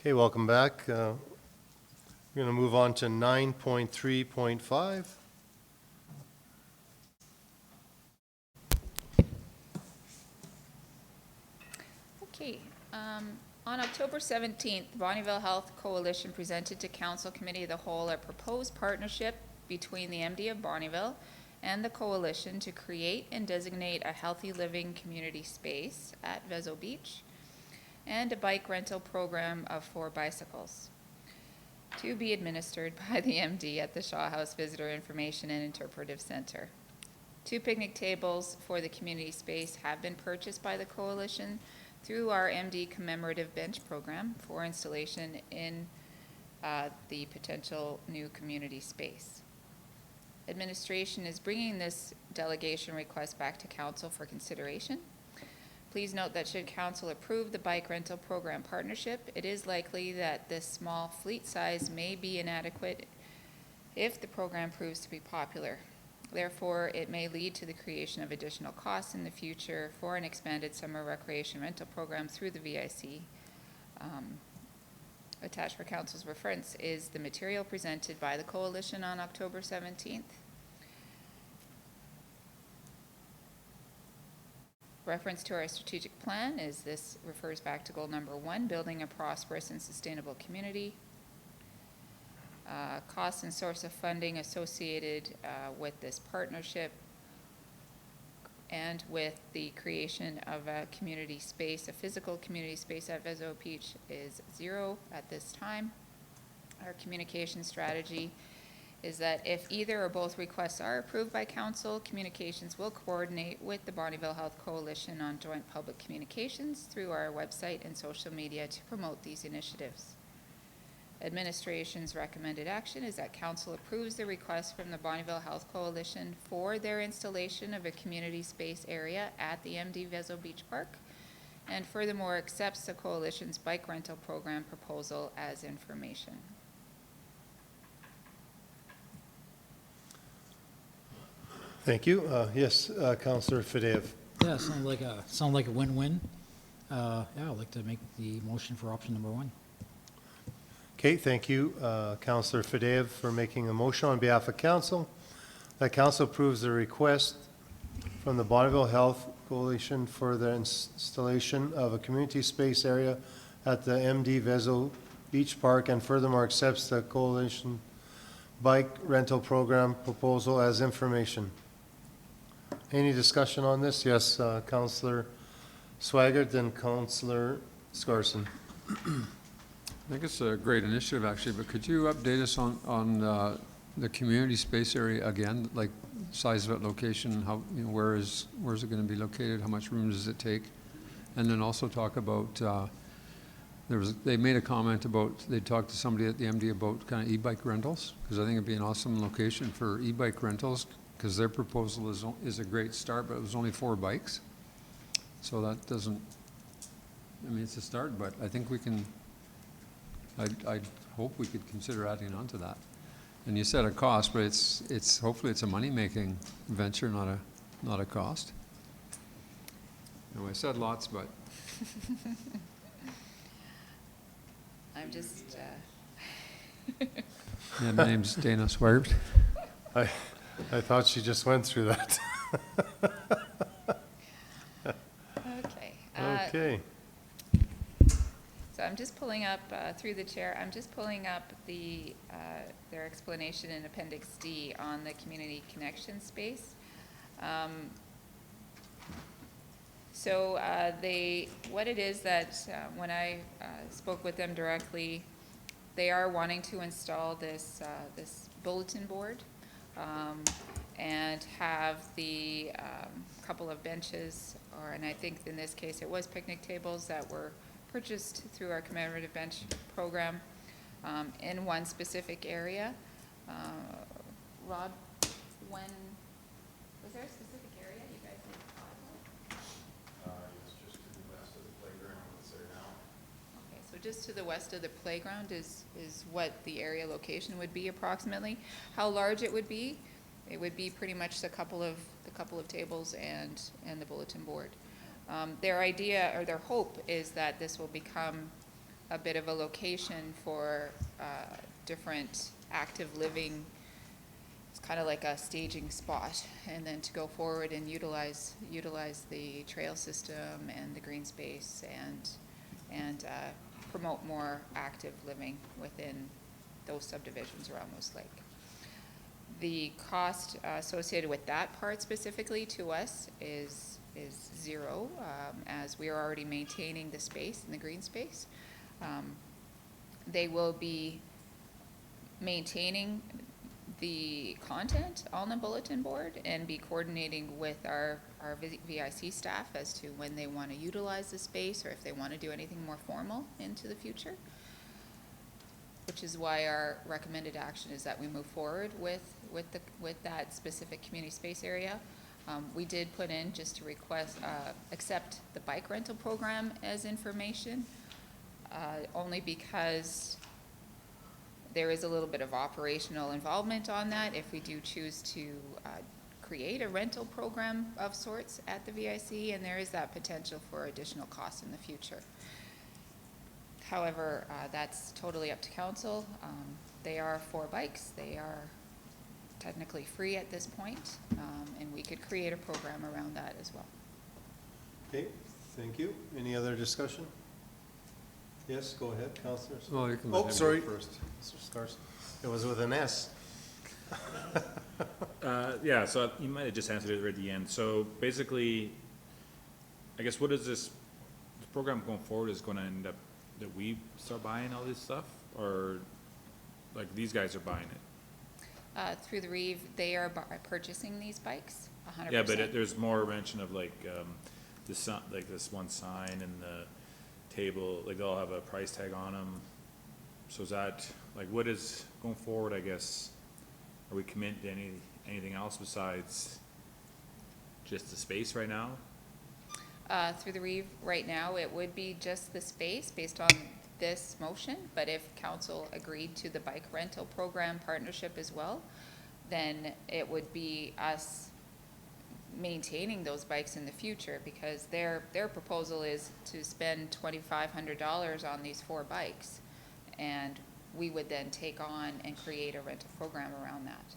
Okay, welcome back. We're going to move on to 9.3.5. Okay. On October 17th, the Bonnyville Health Coalition presented to Council Committee of the Whole a proposed partnership between the MD of Bonnyville and the Coalition to create and designate a healthy living community space at Vezo Beach and a bike rental program of 4 bicycles to be administered by the MD at the Shaw House Visitor Information and Interpretive Center. 2 picnic tables for the community space have been purchased by the Coalition through our MD commemorative bench program for installation in the potential new community space. Administration is bringing this delegation request back to Council for consideration. Please note that should Council approve the bike rental program partnership, it is likely that this small fleet size may be inadequate if the program proves to be popular. Therefore, it may lead to the creation of additional costs in the future for an expanded summer recreation rental program through the VIC. Attached for Council's reference is the material presented by the Coalition on October 17th. Reference to our strategic plan is this refers back to goal number 1, building a prosperous and sustainable community. Costs and source of funding associated with this partnership and with the creation of a community space, a physical community space at Vezo Beach is 0 at this time. Our communication strategy is that if either or both requests are approved by Council, Communications will coordinate with the Bonnyville Health Coalition on joint public communications through our website and social media to promote these initiatives. Administration's recommended action is that Council approves the request from the Bonnyville Health Coalition for their installation of a community space area at the MD Vezo Beach Park, and furthermore accepts the Coalition's bike rental program proposal as information. Thank you. Yes, Councillor Fadeev. Yeah, sounds like a win-win. Yeah, I'd like to make the motion for option number 1. Okay, thank you, Councillor Fadeev, for making a motion on behalf of Council. That Council approves the request from the Bonnyville Health Coalition for the installation of a community space area at the MD Vezo Beach Park, and furthermore accepts the Coalition bike rental program proposal as information. Any discussion on this? Yes, Councillor Swaggart, then Councillor Scarson. I think it's a great initiative, actually, but could you update us on the community space area again, like size of it, location, how, where is it going to be located, how much room does it take? And then also talk about, they made a comment about, they talked to somebody at the MD about kind of e-bike rentals, because I think it'd be an awesome location for e-bike rentals, because their proposal is a great start, but it was only 4 bikes. So that doesn't, I mean, it's a start, but I think we can, I hope we could consider adding on to that. And you said a cost, but it's hopefully it's a money-making venture, not a cost. No, I said lots, but I'm just yeah, my name's Dana Swaggart. I thought she just went through that. okay. Okay. So I'm just pulling up, through the chair, I'm just pulling up their explanation in Appendix D on the community connection space. What it is that when I spoke with them directly, they are wanting to install this bulletin board and have the couple of benches, and I think in this case it was picnic tables that were purchased through our commemorative bench program in one specific area. Rod, was there a specific area you guys had thought about? It's just to the west of the playground that's there now. Okay, so just to the west of the playground is what the area location would be approximately. How large it would be pretty much the couple of tables and the bulletin board. Their idea or their hope is that this will become a bit of a location for different active living. It's kind of like a staging spot, and then to go forward and utilize the trail system and the green space and promote more active living within those subdivisions around Moose Lake. The cost associated with that part specifically to us is zero, as we are already maintaining the space and the green space. They will be maintaining the content on the bulletin board and be coordinating with our VIC staff as to when they want to utilize the space or if they want to do anything more formal into the future, which is why our recommended action is that we move forward with that specific community space area. We did put in just to request, accept the bike rental program as information, only because there is a little bit of operational involvement on that if we do choose to create a rental program of sorts at the VIC, and there is that potential for additional costs in the future. However, that's totally up to council. They are 4 bikes. They are technically free at this point, and we could create a program around that as well. Okay, thank you. Any other discussion? Yes, go ahead, Councilor. Well, you can let Oh, him go sorry. first. Mr. Scarson. It was with an S. Yeah, so you might have just answered it right at the end. So basically, I guess what is this program going forward is going to end up that we start buying all this stuff, or like these guys are buying it? Through the Reeve, they are purchasing these bikes, 100%. Yeah, but there's more mention of like like this one sign and the table, like they'll have a price tag on them. So is that like what is going forward? I guess are we committed to anything else besides just the space right now? Through the Reeve, right now, it would be just the space based on this motion, but if council agreed to the bike rental program partnership as well, then it would be us maintaining those bikes in the future, because their proposal is to spend $2,500 on these 4 bikes, and we would then take on and create a rental program around that.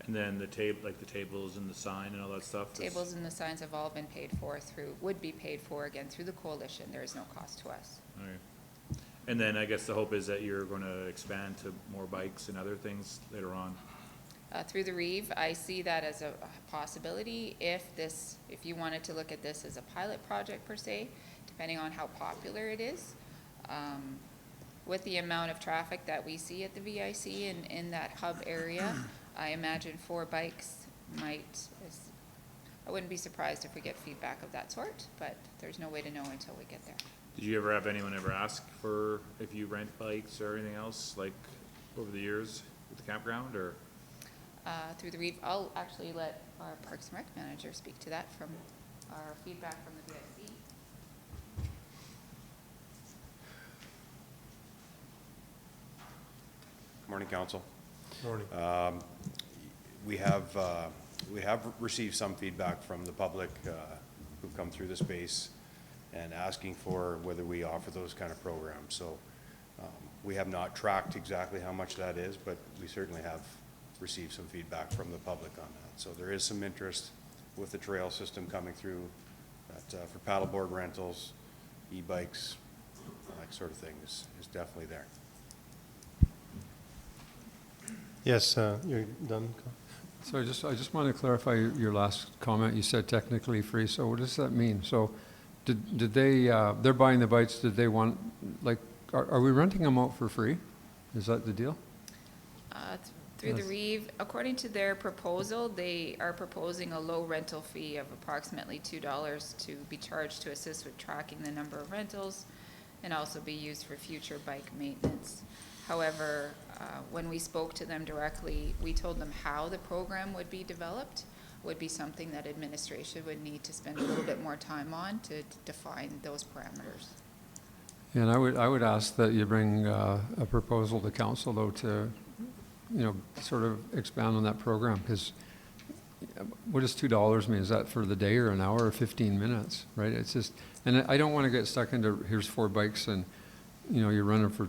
And then the tables and the sign and all that stuff? Tables and the signs have all been paid for would be paid for again through the coalition. There is no cost to us. All right. And then I guess the hope is that you're going to expand to more bikes and other things later on. Through the Reeve, I see that as a possibility if you wanted to look at this as a pilot project per se, depending on how popular it is. With the amount of traffic that we see at the VIC in that hub area, I imagine 4 bikes I wouldn't be surprised if we get feedback of that sort, but there's no way to know until we get there. Did you ever have anyone ever ask for if you rent bikes or anything else, like over the years with the campground, or? Through the Reeve, I'll actually let our Parks and Rec manager speak to that from our feedback from the VIC. Morning, Council. Morning. We have received some feedback from the public who've come through the space and asking for whether we offer those kind of programs. So we have not tracked exactly how much that is, but we certainly have received some feedback from the public on that. So there is some interest with the trail system coming through that, for paddleboard rentals, e-bikes, that sort of thing is definitely there. Yes, you're done. So I just want to clarify your last comment. You said technically free, so what does that mean? So did they, they're buying the bikes, did they want, like, are we renting them out for free? Is that the deal? Through the Yes. Reeve, according to their proposal, they are proposing a low rental fee of approximately $2 to be charged to assist with tracking the number of rentals and also be used for future bike maintenance. However, when we spoke to them directly, we told them how the program would be developed would be something that administration would need to spend a little bit more time on to define those parameters. And I would ask that you bring a proposal to council, though, to, sort of expand on that program, because what does $2 mean? Is that for the day or an hour or 15 minutes, right? It's just, and I don't want to get stuck into here's 4 bikes and you know, you're running for,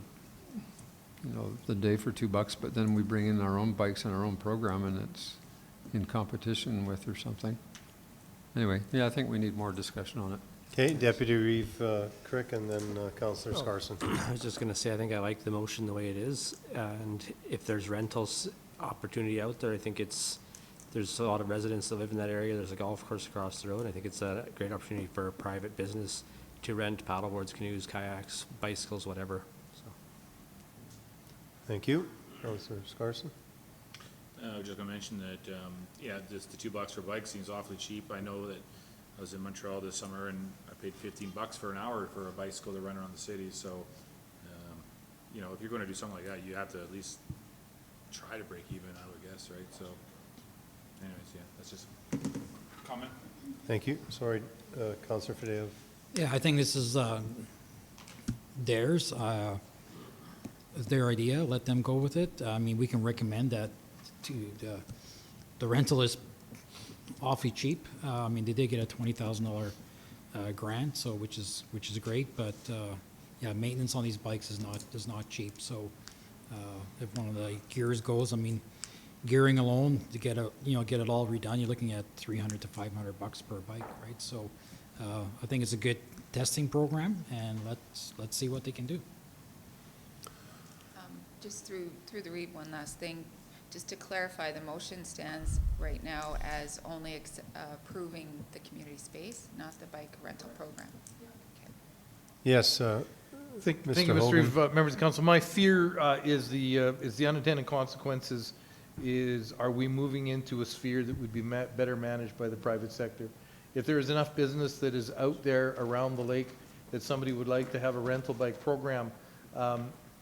the day for $2, but then we bring in our own bikes and our own program, and it's in competition with or something. Anyway, yeah, I think we need more discussion on it. Okay, Deputy Reeve Crick, and then Councillor Scarson. I was just gonna say, I think I like the motion the way it is, and if there's rentals opportunity out there, I think there's a lot of residents that live in that area, there's a golf course across the road, I think it's a great opportunity for a private business to rent paddleboards, canoes, kayaks, bicycles, whatever, so. Thank you. Councillor Scarson. I was just gonna mention that, yeah, just the $2 for bikes seems awfully cheap. I know that I was in Montreal this summer and I paid $15 for an hour for a bicycle to run around the city, so, if you're gonna do something like that, you have to at least try to break even, I would guess, right? So, anyways, yeah, that's just a comment. Thank you. Sorry, Councillor Fadeo. Yeah, I think this is theirs, their idea, let them go with it. I mean, we can recommend that to, the rental is awfully cheap. I mean, they did get a $20,000 grant, so, which is great, but, yeah, maintenance on these bikes is not cheap, so, if one of the gears goes, I mean, gearing alone, to get it all redone, you're looking at $300 to $500 per bike, right? So, I think it's a good testing program, and let's see what they can do. Just through the read, one last thing, just to clarify, the motion stands right now as only approving the community space, not the bike rental program. Okay. Yes, Thank Mr. you, Mr. Hogan. Reeve, members of the council. My fear is the unintended consequences are we moving into a sphere that would be better managed by the private sector? If there is enough business that is out there around the lake that somebody would like to have a rental bike program,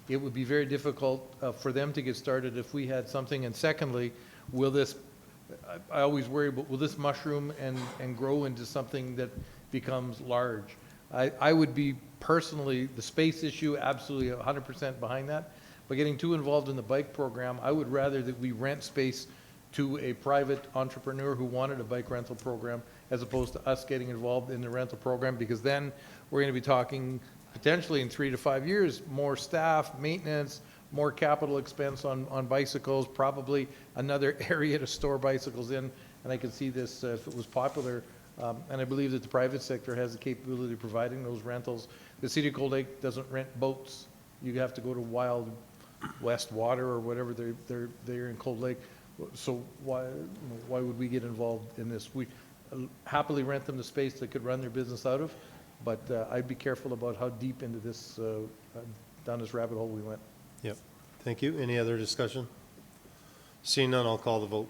it would be very difficult for them to get started if we had something. And secondly, I always worry, but will this mushroom and grow into something that becomes large? I would be personally, the space issue, absolutely 100% behind that. But getting too involved in the bike program, I would rather that we rent space to a private entrepreneur who wanted a bike rental program, as opposed to us getting involved in the rental program, because then we're going to be talking potentially in 3 to 5 years, more staff, maintenance, more capital expense on bicycles, probably another area to store bicycles in. And I could see this if it was popular. And I believe that the private sector has the capability of providing those rentals. The City of Cold Lake doesn't rent boats. You have to go to Wild West Water or whatever they're in Cold Lake. So why would we get involved in this? We happily rent them the space they could run their business out of, but I'd be careful about how deep into this, down this rabbit hole we went. Yep. Thank you. Any other discussion? Seeing none, I'll call the vote.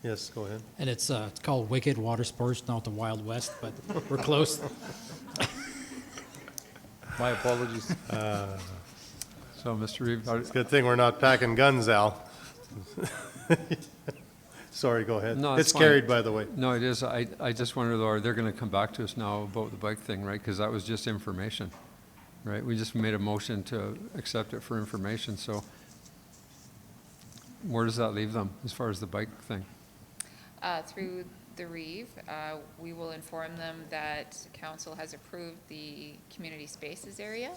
Yes, go ahead. And it's called Wicked Water Sports, not the Wild West, but we're close. My apologies. So, Mr. Reeve, It's a good thing we're not packing guns, Al. Sorry, go ahead. No, It's it's fine. carried, by the way. no, it is, I just wonder though, are they going to come back to us now about the bike thing, right? Because that was just information, right? We just made a motion to accept it for information, so where does that leave them as far as the bike thing? Through the Reeve, we will inform them that council has approved the community spaces area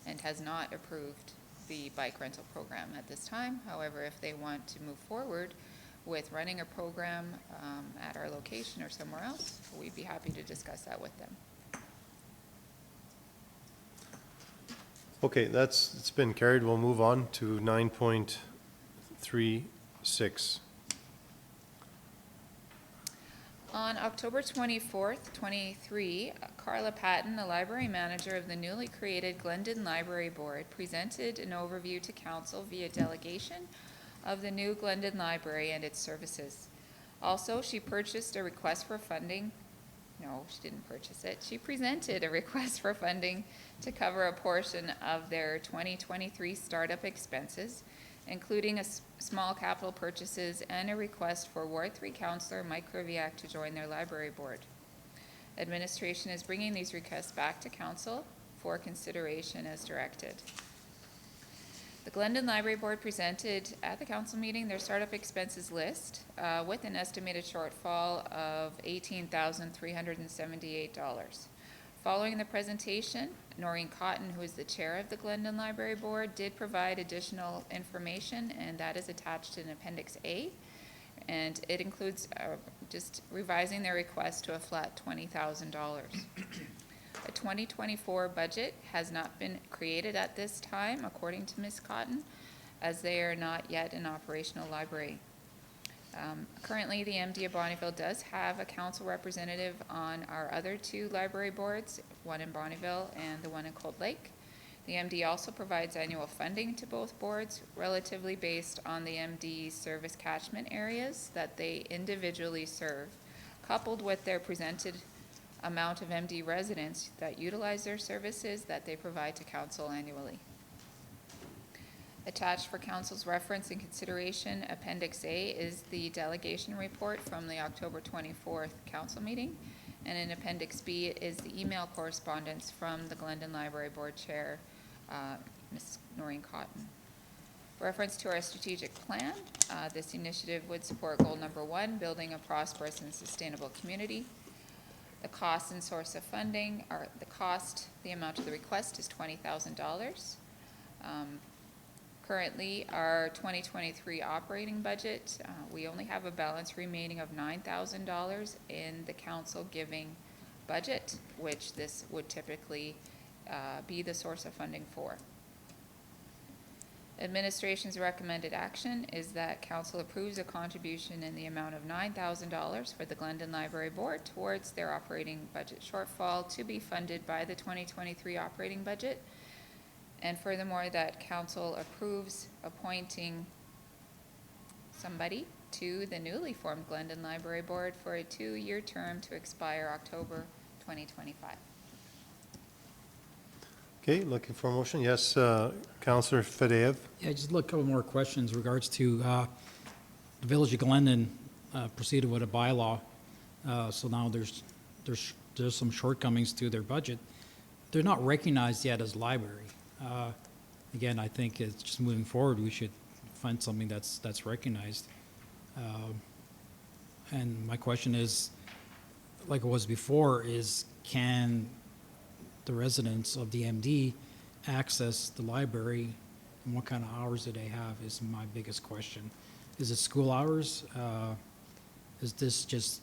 and has not approved the bike rental program at this time. However, if they want to move forward with running a program at our location or somewhere else, we'd be happy to discuss that with them. Okay, it's been carried. We'll move on to 9.36. On October 24th, 23, Carla Patton, the library manager of the newly created Glendon Library Board, presented an overview to council via delegation of the new Glendon Library and its services. Also, she purchased a request for funding. No, she didn't purchase it. She presented a request for funding to cover a portion of their 2023 startup expenses, including small capital purchases and a request for Ward 3 Councillor Mike Kriviak to join their library board. Administration is bringing these requests back to council for consideration as directed. The Glendon Library Board presented at the council meeting their startup expenses list with an estimated shortfall of $18,378. Following the presentation, Noreen Cotton, who is the chair of the Glendon Library Board, did provide additional information, and that is attached in Appendix A. And it includes just revising their request to a flat $20,000. A 2024 budget has not been created at this time, according to Ms. Cotton, as they are not yet an operational library. Currently, the MD of Bonnyville does have a council representative on our other two library boards, one in Bonnyville and the one in Cold Lake. The MD also provides annual funding to both boards, relatively based on the MD's service catchment areas that they individually serve, coupled with their presented amount of MD residents that utilize their services that they provide to council annually. Attached for council's reference and consideration, Appendix A is the delegation report from the October 24th council meeting, and in Appendix B is the email correspondence from the Glendon Library Board Chair, Ms. Noreen Cotton. Reference to our strategic plan, this initiative would support goal number 1, building a prosperous and sustainable community. The cost and source of funding are the amount of the request is $20,000. Currently, our 2023 operating budget, we only have a balance remaining of $9,000 in the council giving budget, which this would typically be the source of funding for. Administration's recommended action is that council approves a contribution in the amount of $9,000 for the Glendon Library Board towards their operating budget shortfall to be funded by the 2023 operating budget. And furthermore, that council approves appointing somebody to the newly formed Glendon Library Board for a 2-year term to expire October 2025. Okay, looking for a motion. Yes, Councillor Fadeev. Yeah, just look, a couple more questions in regards to the Village of Glendon proceeded with a bylaw. So now there's some shortcomings to their budget. They're not recognized yet as library. Again, I think it's just moving forward, we should find something that's recognized. And my question is, like it was before, is can the residents of the MD access the library, and what kind of hours do they have is my biggest question. Is it school hours? Is this just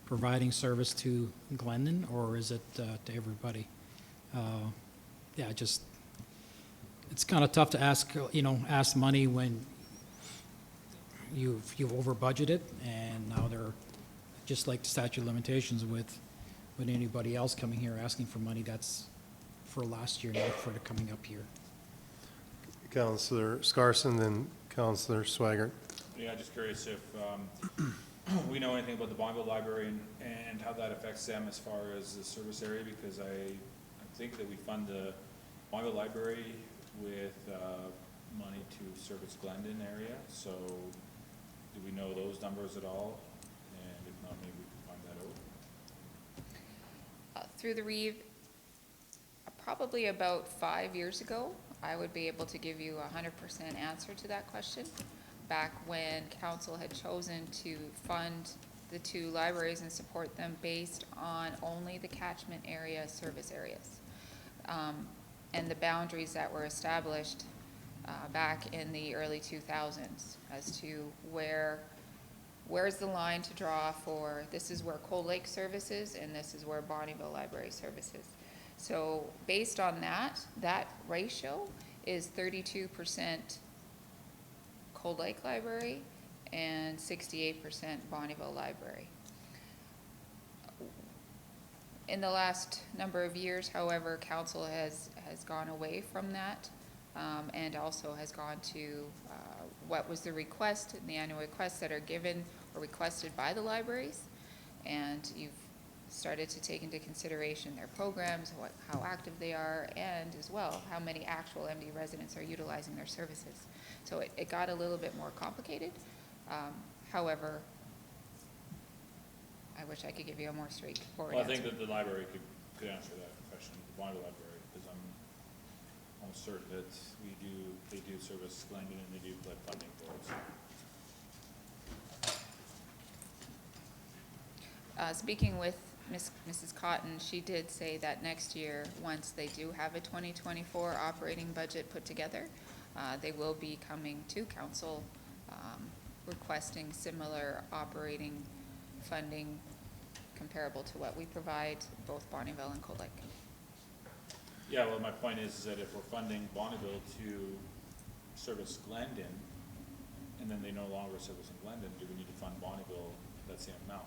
providing service to Glendon, or is it to everybody? Yeah, just, it's kind of tough to ask money when you've over budgeted, and now they're just like the statute of limitations with anybody else coming here asking for money that's for last year, not for the coming up year. Councillor Scarson, then Councillor Swaggart. Yeah, just curious if we know anything about the Bonnyville Library and how that affects them as far as the service area, because I think that we fund the Bonnyville Library with money to service Glendon area, so do we know those numbers at all? And if not, maybe we can find that out. Through the Reeve, probably about 5 years ago, I would be able to give you a 100% answer to that question. Back when council had chosen to fund the two libraries and support them based on only the catchment area service areas. And the boundaries that were established back in the early 2000s as to where's the line to draw for, this is where Cold Lake services and this is where Bonnyville Library services. So based on that ratio is 32% Cold Lake Library and 68% Bonnyville Library. In the last number of years, however, council has gone away from that and also has gone to what was the request and the annual requests that are given or requested by the libraries. And you've started to take into consideration their programs, how active they are, and as well, how many actual MD residents are utilizing their services. So it got a little bit more complicated. However, I wish I could give you a more straightforward Well, I answer. think that the library could answer that question, the Bonneville Library, because I'm almost certain that they do service Glendon and they do collect funding for it, so. Speaking with Mrs. Cotton, she did say that next year, once they do have a 2024 operating budget put together, they will be coming to council requesting similar operating funding comparable to what we provide both Bonneville and Cold Lake. Yeah, well, my point is that if we're funding Bonneville to service Glendon, and then they no longer service in Glendon, do we need to fund Bonneville that same amount,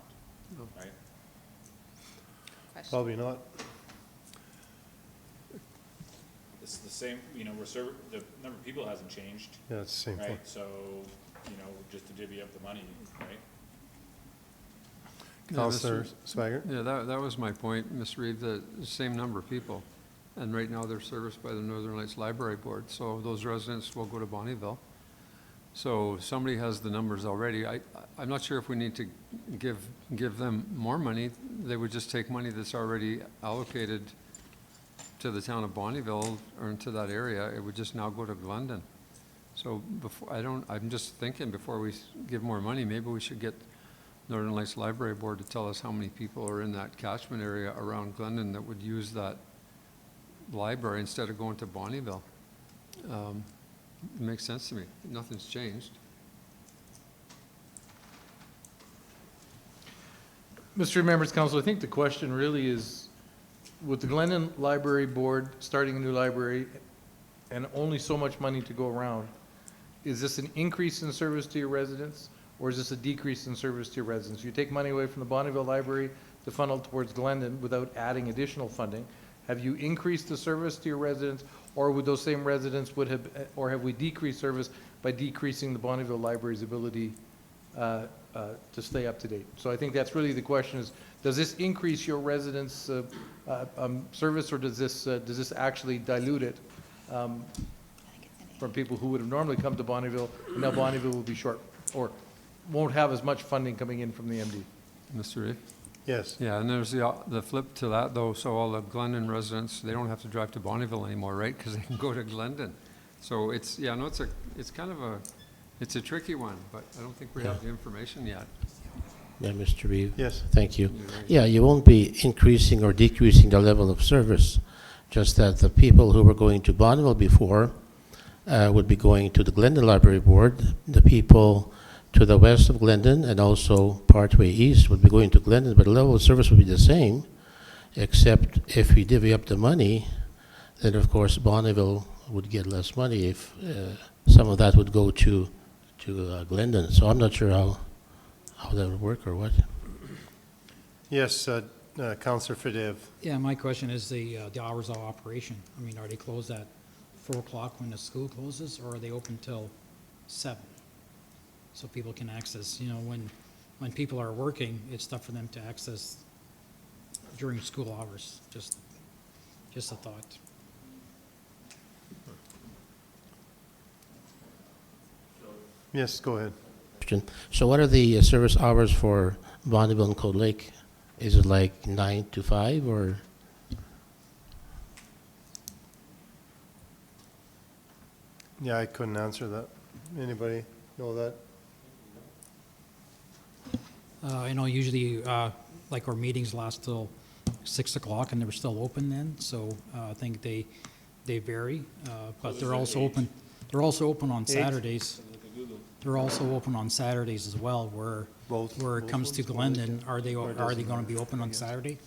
right? Question. Probably not. It's the same, the number of people hasn't changed, Yeah, it's the same thing. right? So, just to divvy up the money, right? Counselor Swaggart? Yeah, that was my point, Ms. Reeve, the same number of people. And right now, they're serviced by the Northern Lights Library Board, so those residents will go to Bonneville. So somebody has the numbers already. I'm not sure if we need to give them more money. They would just take money that's already allocated to the town of Bonneville or into that area. It would just now go to Glendon. So I'm just thinking before we give more money, maybe we should get Northern Lights Library Board to tell us how many people are in that catchment area around Glendon that would use that library instead of going to Bonneville. It makes sense to me. Nothing's changed. Mr. Members Council, I think the question really is, with the Glendon Library Board starting a new library and only so much money to go around, is this an increase in service to your residents, or is this a decrease in service to your residents? You take money away from the Bonneville Library to funnel towards Glendon without adding additional funding. Have you increased the service to your residents, or would those same residents or have we decreased service by decreasing the Bonneville Library's ability to stay up to date? So I think that's really the question: is does this increase your residents' service, or does this actually dilute it from people who would have normally come to Bonneville, and now Bonneville will be short or won't have as much funding coming in from the MD? Mr. Reeve? Yes. Yeah, and there's the flip to that, though, so all the Glendon residents, they don't have to drive to Bonneville anymore, right? Because they can go to Glendon. So it's kind of it's a tricky one, but I don't think we have the information yet. Yeah, Mr. Reeve. Yes. Thank you. Yeah, you won't be increasing or decreasing the level of service, just that the people who were going to Bonneville before would be going to the Glendon Library Board. The people to the west of Glendon and also partway east would be going to Glendon, but the level of service would be the same, except if we divvy up the money, then of course Bonneville would get less money if some of that would go to Glendon. So I'm not sure how that would work or what. Yes, Counselor Fedeb. Yeah, my question is the hours of operation. I mean, are they closed at 4 o'clock when the school closes, or are they open till 7? So people can access, when people are working, it's tough for them to access during school hours. Just a thought. Yes, go ahead. So what are the service hours for Bonneville and Cold Lake? Is it like 9 to 5 or? Yeah, I couldn't answer that. Anybody know that? I know usually, like our meetings last till 6 o'clock and they're still open then, so I think they vary, but they're also open on Saturdays. They're also open on Saturdays as well, where it comes to Glendon, are they gonna be open on Saturday?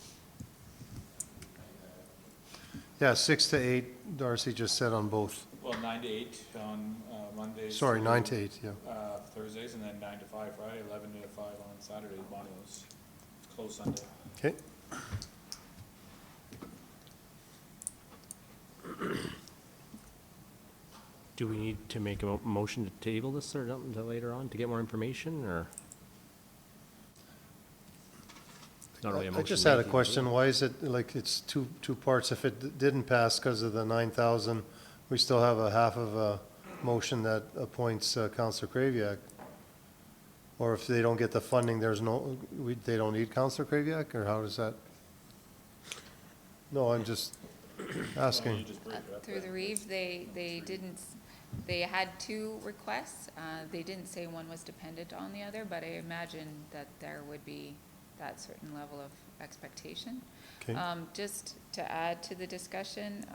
Yeah, 6 to 8, Darcy just said on both. Well, 9 to 8 on Mondays. Sorry, 9 to 8, yeah. Thursdays, and then 9 to 5 Friday, 11 to 5 on Saturday, Bonneville's closed Sunday. Okay. Do we need to make a motion to table this or something until later on to get more information, or? Not really a I motion. just had a making, question. Why is it like it's two parts? If it didn't pass because of the 9,000, we still have a half of a motion that appoints Councillor Kraviak. Or if they don't get the funding, they don't need Counselor Kraviak, or how does that? No, I'm just asking. Through the Reeve, they didn't, they had two requests. They didn't say one was dependent on the other, but I imagine that there would be that certain level of expectation. Okay. Just to add to the discussion,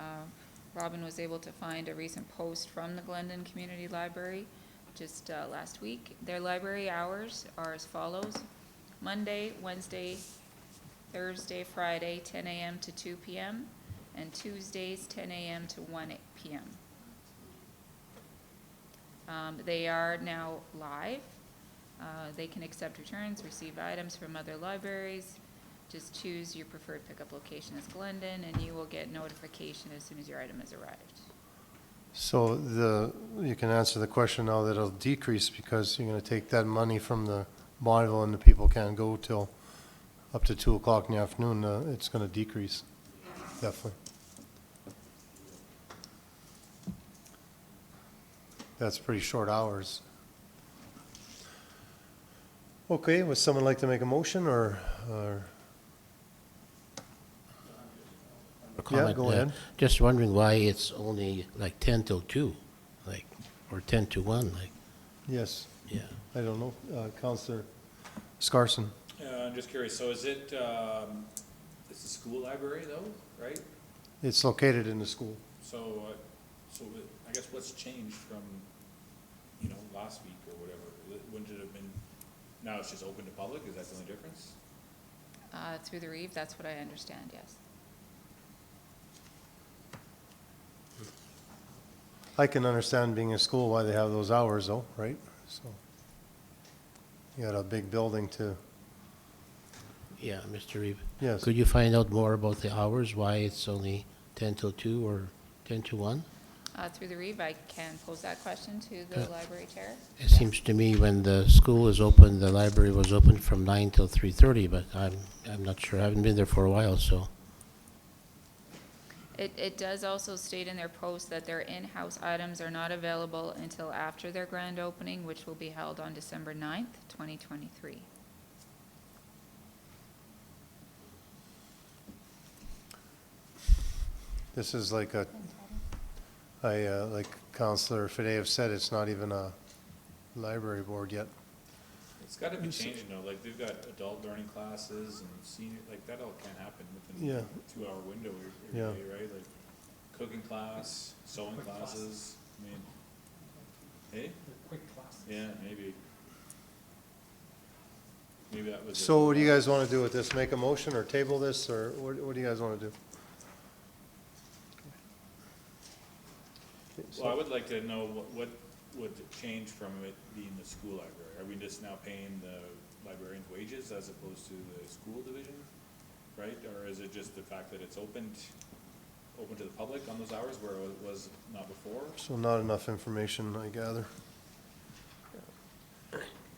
Robin was able to find a recent post from the Glendon Community Library just last week. Their library hours are as follows: Monday, Wednesday, Thursday, Friday, 10 a.m. to 2 p.m., and Tuesdays, 10 a.m. to 1 p.m. They are now live. They can accept returns, receive items from other libraries. Just choose your preferred pickup location as Glendon, and you will get notification as soon as your item has arrived. So you can answer the question now that it'll decrease because you're gonna take that money from the Bonneville and the people can't go till up to 2 o'clock in the afternoon. It's gonna decrease, definitely. That's pretty short hours. Okay, would someone like to make a motion or? A comment, go ahead. Just wondering why it's only like 10 till 2, like, or 10 to 1, like, Yes, yeah. I don't know. Counselor Scarson. I'm just curious, so is it, it's a school library though, right? It's located in the school. So, I guess what's changed from, last week or whatever? Wouldn't it have been, now it's just open to public, is that the only difference? Through the Reeve, that's what I understand, yes. I can understand being a school why they have those hours though, right? So you got a big building to, Yeah, Mr. Reeve. yes. Could you find out more about the hours, why it's only 10 till 2 or 10 to 1? Through the Reeve, I can pose that question to the library chair. It seems to me when the school is open, the library was open from 9 till 3:30, but I'm not sure. I haven't been there for a while, so. It does also state in their post that their in-house items are not available until after their grand opening, which will be held on December 9th, 2023. This is like like Counselor Fidei said, it's not even a library board yet. It's gotta be changing though, like they've got adult learning classes and senior, like that all can't happen within Yeah. a 2-hour window Yeah. every day, right? Like cooking class, sewing classes, I mean, hey? Quick classes. Yeah, maybe. Maybe that was. So what do you guys want to do with this? Make a motion or table this, or what do you guys want to do? Well, I would like to know what would change from it being the school library? Are we just now paying the librarians' wages as opposed to the school division, right? Or is it just the fact that it's open to the public on those hours where it was not before? So not enough information, I gather.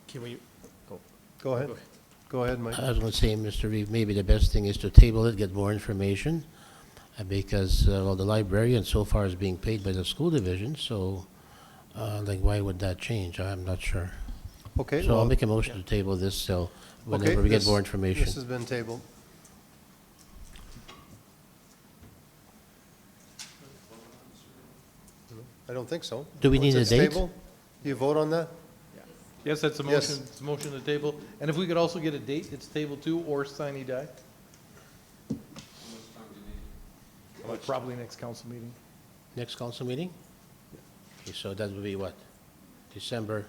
Can we, Go ahead. Go ahead, Mike. I was going to say, Mr. Reeve, maybe the best thing is to table it, get more information, because, well, the librarian so far is being paid by the school division, so, like, why would that change? I'm not sure. Okay. So I'll well, make a motion to table this, so okay, whenever we get this- more information. This has been tabled. I don't think so. Do we Once need a it's date? tabled, you vote on that? Yes, that's a Yes. motion, it's a motion to table. And if we could also get a date, it's table 2 or sine die. Probably next council meeting. Next council meeting? Okay, so that would be what? December,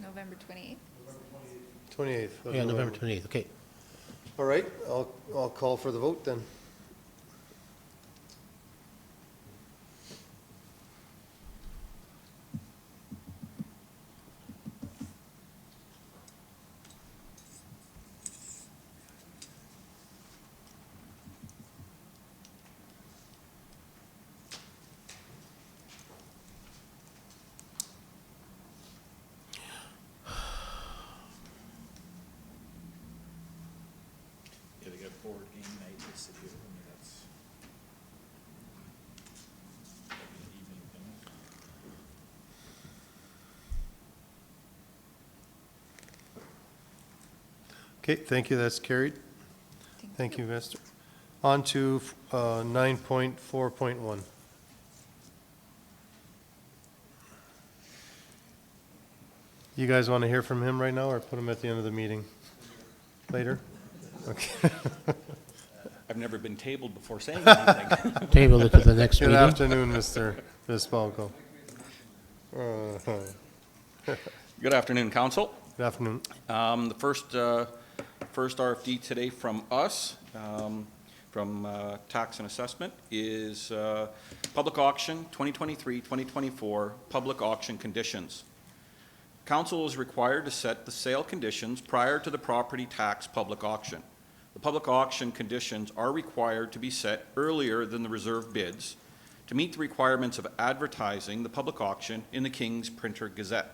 November 28th? 28th. of yeah, November 28th, okay. All right, I'll call for the vote then. Yeah, they got board game night listed here, I mean, that's. That'd be an evening thing. Okay, thank you, that's carried. Thank you, Mr. On to 9.4.1. You guys want to hear from him right now, or put him at the end of the meeting? Later? Okay. I've never been tabled before saying anything. Table it to the next Good meeting. afternoon, Mr. Vespalco. Good afternoon, Council. Good afternoon. The first RFD today from us, from Tax and Assessment, is Public Auction 2023-2024 Public Auction Conditions. Council is required to set the sale conditions prior to the property tax public auction. The public auction conditions are required to be set earlier than the reserve bids to meet the requirements of advertising the public auction in the King's Printer Gazette.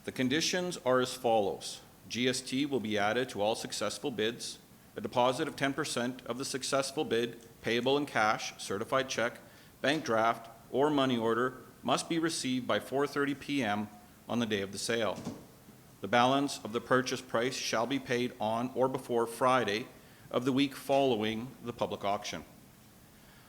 The conditions are as follows. GST will be added to all successful bids. A deposit of 10% of the successful bid, payable in cash, certified check, bank draft, or money order must be received by 4:30 p.m. on the day of the sale. The balance of the purchase price shall be paid on or before Friday of the week following the public auction.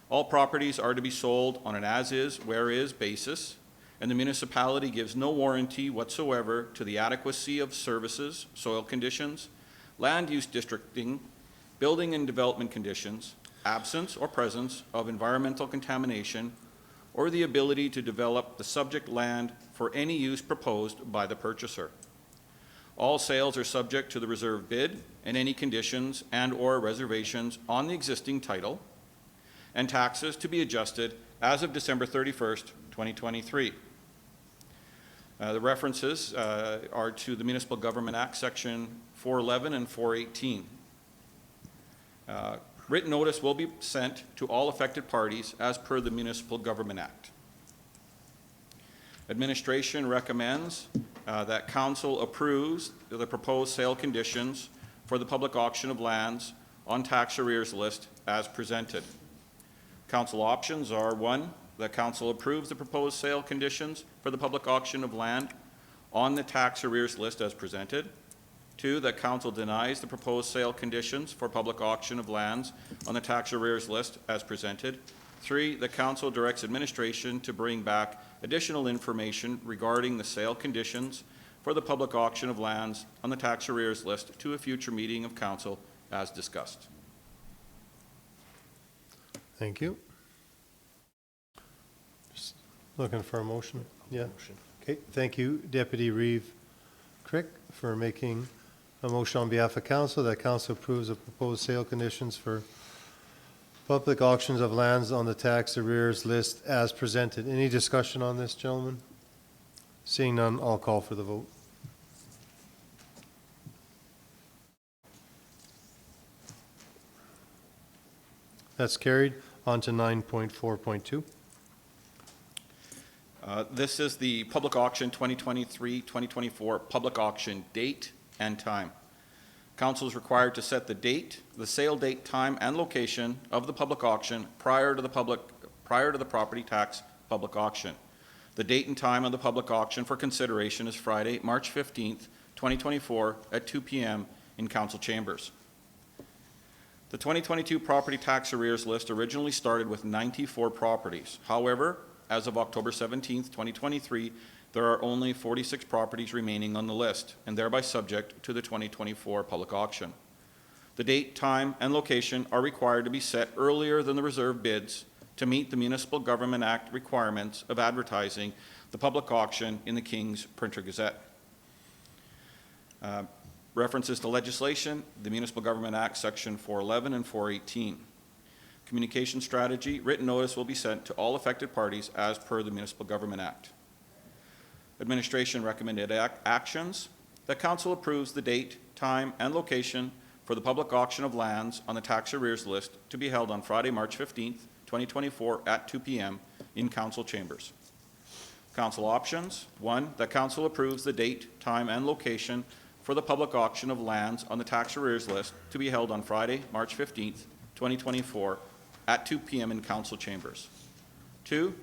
All properties are to be sold on an as-is, where-is basis, and the municipality gives no warranty whatsoever to the adequacy of services, soil conditions, land use districting, building and development conditions, absence or presence of environmental contamination, or the ability to develop the subject land for any use proposed by the purchaser. All sales are subject to the reserve bid and any conditions and/or reservations on the existing title, and taxes to be adjusted as of December 31st, 2023. The references are to the Municipal Government Act, Section 411 and 418. Written notice will be sent to all affected parties as per the Municipal Government Act. Administration recommends that Council approves the proposed sale conditions for the public auction of lands on tax arrears list as presented. Council options are: 1, that Council approves the proposed sale conditions for the public auction of land on the tax arrears list as presented. 2, that Council denies the proposed sale conditions for public auction of lands on the tax arrears list as presented. 3, that Council directs administration to bring back additional information regarding the sale conditions for the public auction of lands on the tax arrears list to a future meeting of Council as discussed. Thank you. Just looking for a motion? Yeah. Okay, thank you, Deputy Reeve Crick, for making a motion on behalf of council that council approves the proposed sale conditions for public auctions of lands on the tax arrears list as presented. Any discussion on this, gentlemen? Seeing none, I'll call for the vote. That's carried. On to 9.4.2. This is the public auction 2023-2024 public auction date and time. Council is required to set the date, the sale date, time, and location of the public auction prior to the property tax public auction. The date and time of the public auction for consideration is Friday, March 15th, 2024 at 2 p.m. in council chambers. The 2022 property tax arrears list originally started with 94 properties. However, as of October 17th, 2023, there are only 46 properties remaining on the list and thereby subject to the 2024 public auction. The date, time, and location are required to be set earlier than the reserve bids to meet the Municipal Government Act requirements of advertising the public auction in the King's Printer Gazette. References to legislation, the Municipal Government Act, Section 411 and 418. Communication strategy, written notice will be sent to all affected parties as per the Municipal Government Act. Administration recommended actions. That council approves the date, time, and location for the public auction of lands on the tax arrears list to be held on Friday, March 15th, 2024 at 2 p.m. in council chambers. Council options. 1, that council approves the date, time, and location for the public auction of lands on the tax arrears list to be held on Friday, March 15th, 2024 at 2 p.m. in council chambers. 2,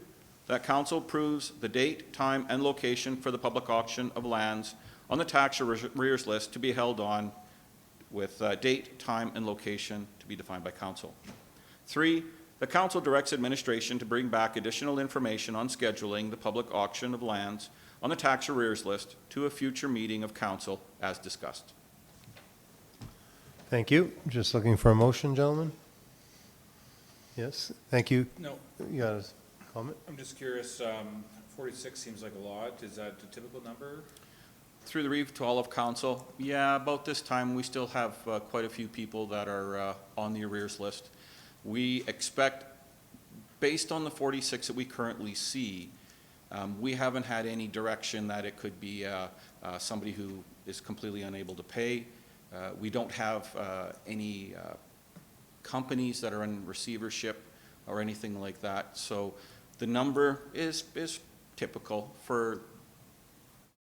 that council approves the date, time, and location for the public auction of lands on the tax arrears list to be held on with date, time, and location to be defined by council. 3, the council directs administration to bring back additional information on scheduling the public auction of lands on the tax arrears list to a future meeting of council as discussed. Thank you. Just looking for a motion, gentlemen? Yes, thank you. No, You got a comment? I'm just curious, 46 seems like a lot. Is that a typical number? Through the reeve to all of council, yeah, about this time, we still have quite a few people that are on the arrears list. We expect, based on the 46 that we currently see, we haven't had any direction that it could be somebody who is completely unable to pay. We don't have any companies that are in receivership or anything like that. So the number is typical for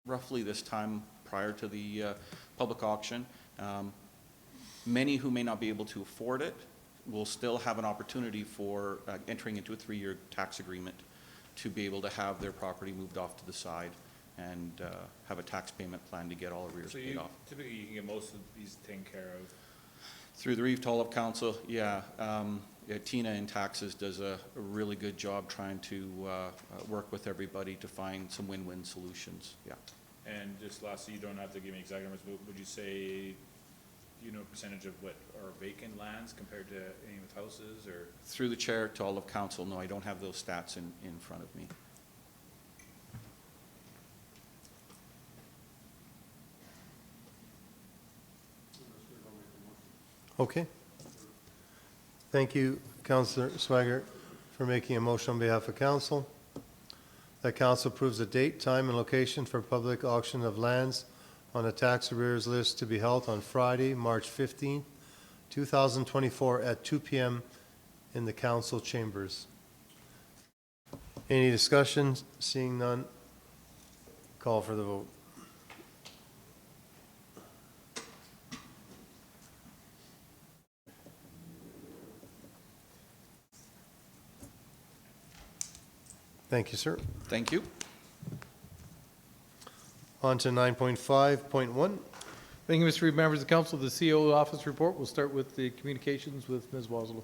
roughly this time prior to the public auction. Many who may not be able to afford it will still have an opportunity for entering into a 3-year tax agreement to be able to have their property moved off to the side and have a tax payment plan to get all arrears So paid off. typically you can get most of these taken care of. Through the reeve to all of council, yeah. Tina in taxes does a really good job trying to work with everybody to find some win-win solutions, yeah. And just lastly, you don't have to give me exact numbers, but would you say, percentage of what are vacant lands compared to any with houses, or? Through the chair to all of council, no, I don't have those stats in front of me. Okay. Thank you, Councillor Swaggart, for making a motion on behalf of council. That council approves the date, time, and location for public auction of lands on a tax arrears list to be held on Friday, March 15th, 2024 at 2 p.m. in the council chambers. Any discussion? Seeing none, call for the vote. Thank you, sir. Thank you. On to 9.5.1. Thank you, Mr. Reed. Members of the council, the CO office report. We'll start with the communications with Ms. Wozolo.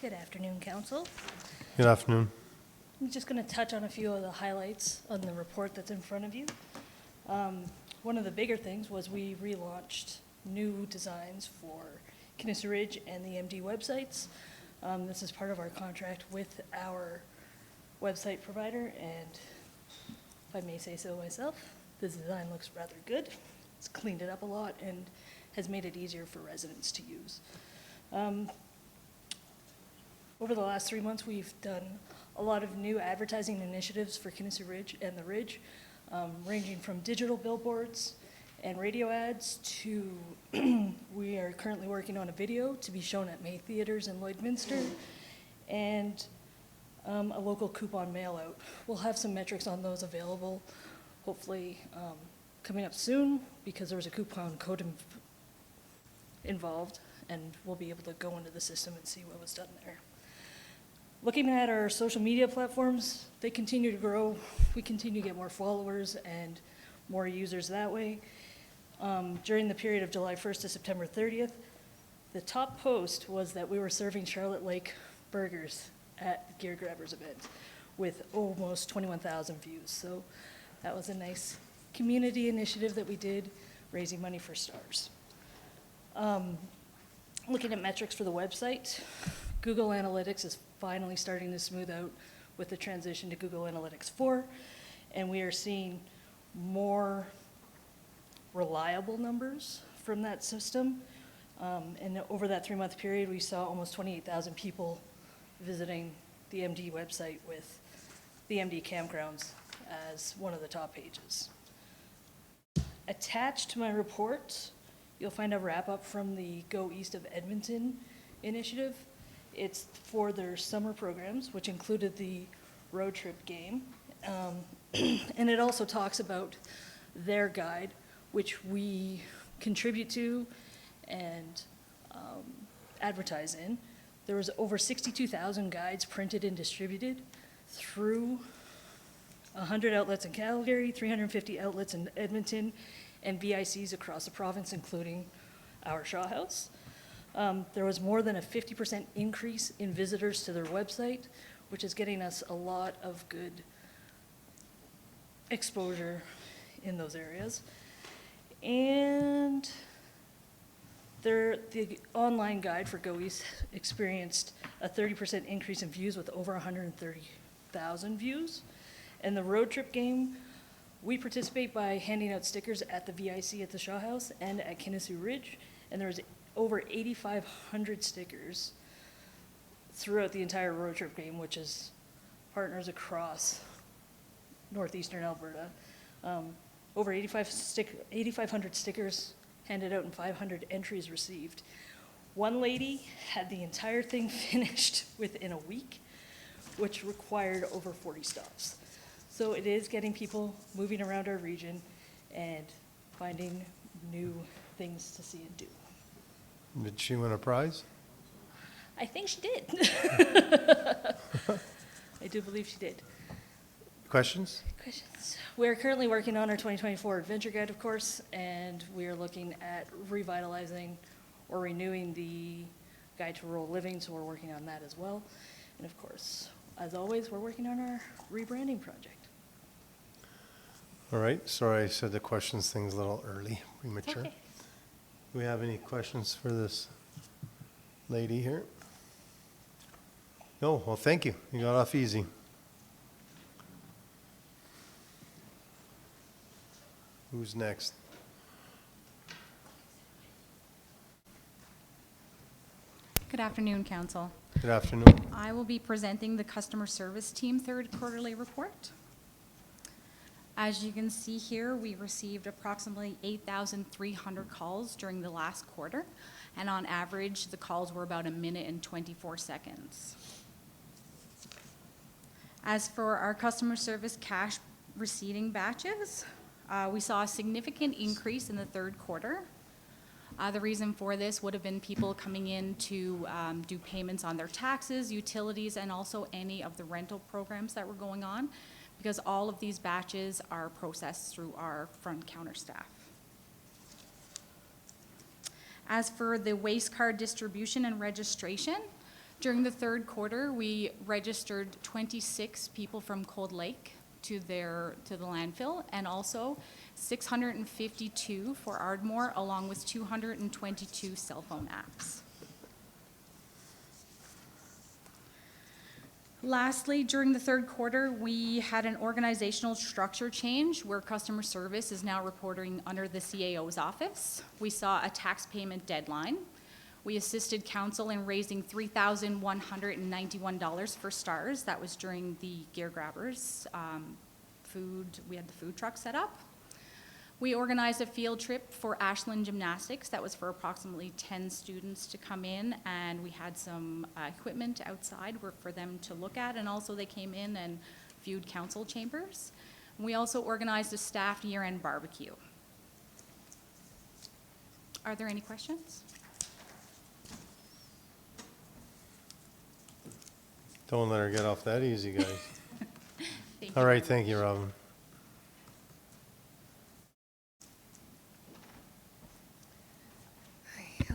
Good afternoon, council. Good afternoon. I'm just going to touch on a few of the highlights on the report that's in front of you. One of the bigger things was we relaunched new designs for Kinnison Ridge and the MD websites. This is part of our contract with our website provider, and if I may say so myself, the design looks rather good. It's cleaned it up a lot and has made it easier for residents to use. Over the last 3 months, we've done a lot of new advertising initiatives for Kinnison Ridge and the Ridge, ranging from digital billboards and radio ads to we are currently working on a video to be shown at May Theaters in Lloydminster, and a local coupon mail out. We'll have some metrics on those available, hopefully coming up soon, because there was a coupon code involved, and we'll be able to go into the system and see what was done there. Looking at our social media platforms, they continue to grow. We continue to get more followers and more users that way. During the period of July 1st to September 30th, the top post was that we were serving Charlotte Lake burgers at the Gear Grabbers event with almost 21,000 views. So that was a nice community initiative that we did, raising money for STARS. Looking at metrics for the website, Google Analytics is finally starting to smooth out with the transition to Google Analytics 4, and we are seeing more reliable numbers from that system. And over that 3-month period, we saw almost 28,000 people visiting the MD website with the MD campgrounds as one of the top pages. Attached to my report, you'll find a wrap-up from the Go East of Edmonton initiative. It's for their summer programs, which included the road trip game. And it also talks about their guide, which we contribute to and advertise in. There was over 62,000 guides printed and distributed through 100 outlets in Calgary, 350 outlets in Edmonton, and VICs across the province, including our Shaw House. There was more than a 50% increase in visitors to their website, which is getting us a lot of good exposure in those areas. And the online guide for GoEast experienced a 30% increase in views with over 130,000 views. And the road trip game, we participate by handing out stickers at the VIC at the Shaw House and at Kinnessoo Ridge, and there was over 8,500 stickers throughout the entire road trip game, which is partners across northeastern Alberta. Over 8,500 stickers handed out and 500 entries received. One lady had the entire thing finished within a week, which required over 40 stops. So it is getting people moving around our region and finding new things to see and do. Did she win a prize? I think she did. I do believe she did. Questions? Questions? We're currently working on our 2024 Adventure Guide, of course, and we are looking at revitalizing or renewing the Guide to Rural Living, so we're working on that as well. And of course, as always, we're working on our rebranding project. All right, sorry I said the questions things a little early, premature. Okay. Do we have any questions for this lady here? No, well, thank you. You got off easy. Who's next? Good afternoon, Council. Good afternoon. I will be presenting the Customer Service Team third quarterly report. As you can see here, we received approximately 8,300 calls during the last quarter, and on average, the calls were about 1 minute and 24 seconds. As for our customer service cash receipting batches, we saw a significant increase in the third quarter. The reason for this would have been people coming in to do payments on their taxes, utilities, and also any of the rental programs that were going on, because all of these batches are processed through our front counter staff. As for the waste card distribution and registration, during the third quarter, we registered 26 people from Cold Lake to the landfill, and also 652 for Ardmore, along with 222 cell phone apps. Lastly, during the third quarter, we had an organizational structure change where customer service is now reporting under the CAO's office. We saw a tax payment deadline. We assisted council in raising $3,191 for STARS. That was during the Gear Grabbers we had the food truck set up. We organized a field trip for Ashland Gymnastics. That was for approximately 10 students to come in, and we had some equipment outside for them to look at, and also they came in and viewed council chambers. We also organized a staffed year-end barbecue. Are there any questions? Don't let her get off that easy, guys. Thank All you. right, thank you, Robin.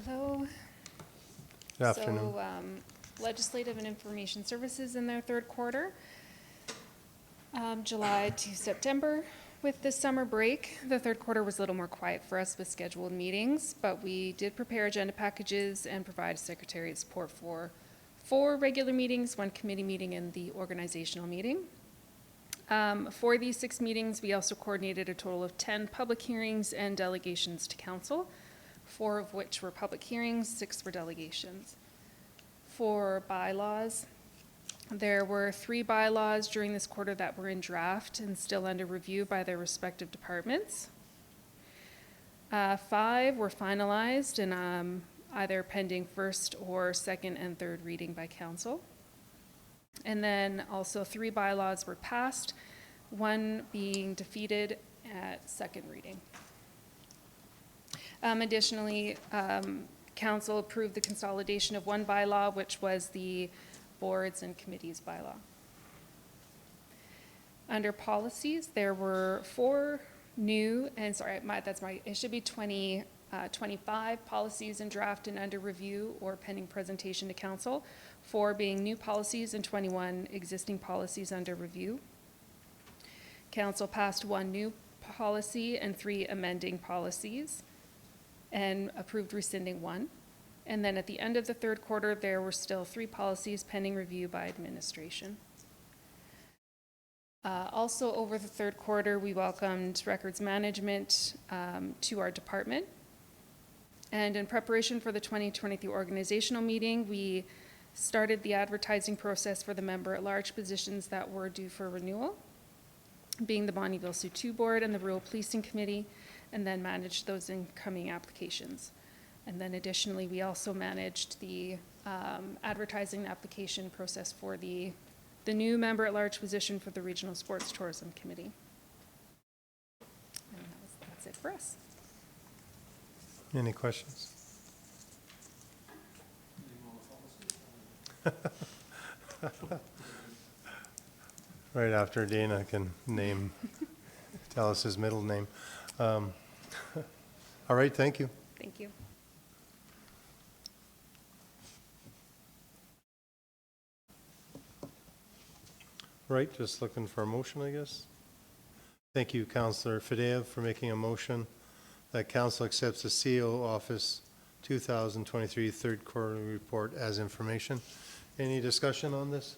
Hello. Good afternoon. So, Legislative and Information Services in their third quarter, July to September. With the summer break, the third quarter was a little more quiet for us with scheduled meetings, but we did prepare agenda packages and provide secretariat support for 4 regular meetings, 1 committee meeting, and the organizational meeting. For these 6 meetings, we also coordinated a total of 10 public hearings and delegations to council, 4 of which were public hearings, 6 were delegations. For bylaws, there were 3 bylaws during this quarter that were in draft and still under review by their respective departments. 5 were finalized and either pending first or second and third reading by council. And then also 3 bylaws were passed, 1 being defeated at second reading. Additionally, council approved the consolidation of 1 bylaw, which was the boards and committees bylaw. Under policies, there were 4 new, and sorry, it should be 25 policies in draft and under review or pending presentation to council, 4 being new policies and 21 existing policies under review. Council passed 1 new policy and 3 amending policies and approved rescinding 1. And then at the end of the third quarter, there were still 3 policies pending review by administration. Also, over the third quarter, we welcomed records management to our department. And in preparation for the 2023 organizational meeting, we started the advertising process for the member-at-large positions that were due for renewal, being the Bonnyville Sioux 2 Board and the Rural Policing Committee, and then managed those incoming applications. And then additionally, we also managed the advertising application process for the new member-at-large position for the Regional Sports Tourism Committee. And that's it for us. Any questions? Right after Dana can tell us his middle name. All right, thank you. Thank you. Right, just looking for a motion, I guess. Thank you, Councillor Fadeev, for making a motion that council accepts the CO Office 2023 third quarterly report as information. Any discussion on this?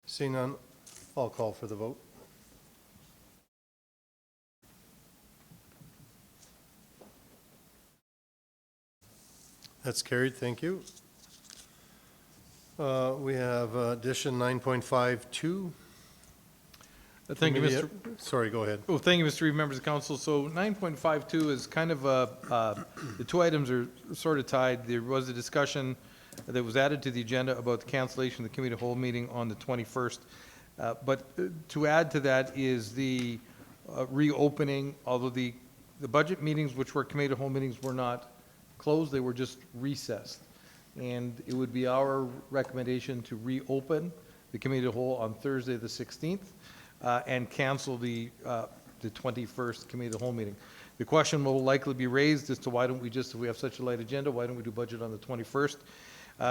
Seeing none, I'll call for the vote. That's carried, thank you. We have addition 9.52. Thank you, Mr. Sorry, go ahead. Oh, thank you, Mr. Reed, members of council. So 9.52 is kind of the 2 items are sort of tied. There was a discussion that was added to the agenda about the cancellation of the committee of whole meeting on the 21st. But to add to that is the reopening, although the budget meetings, which were committee of whole meetings, were not closed, they were just recessed. And it would be our recommendation to reopen the committee of the whole on Thursday, the 16th, and cancel the 21st committee of the whole meeting. The question will likely be raised as to why don't we just, if we have such a light agenda, why don't we do budget on the 21st?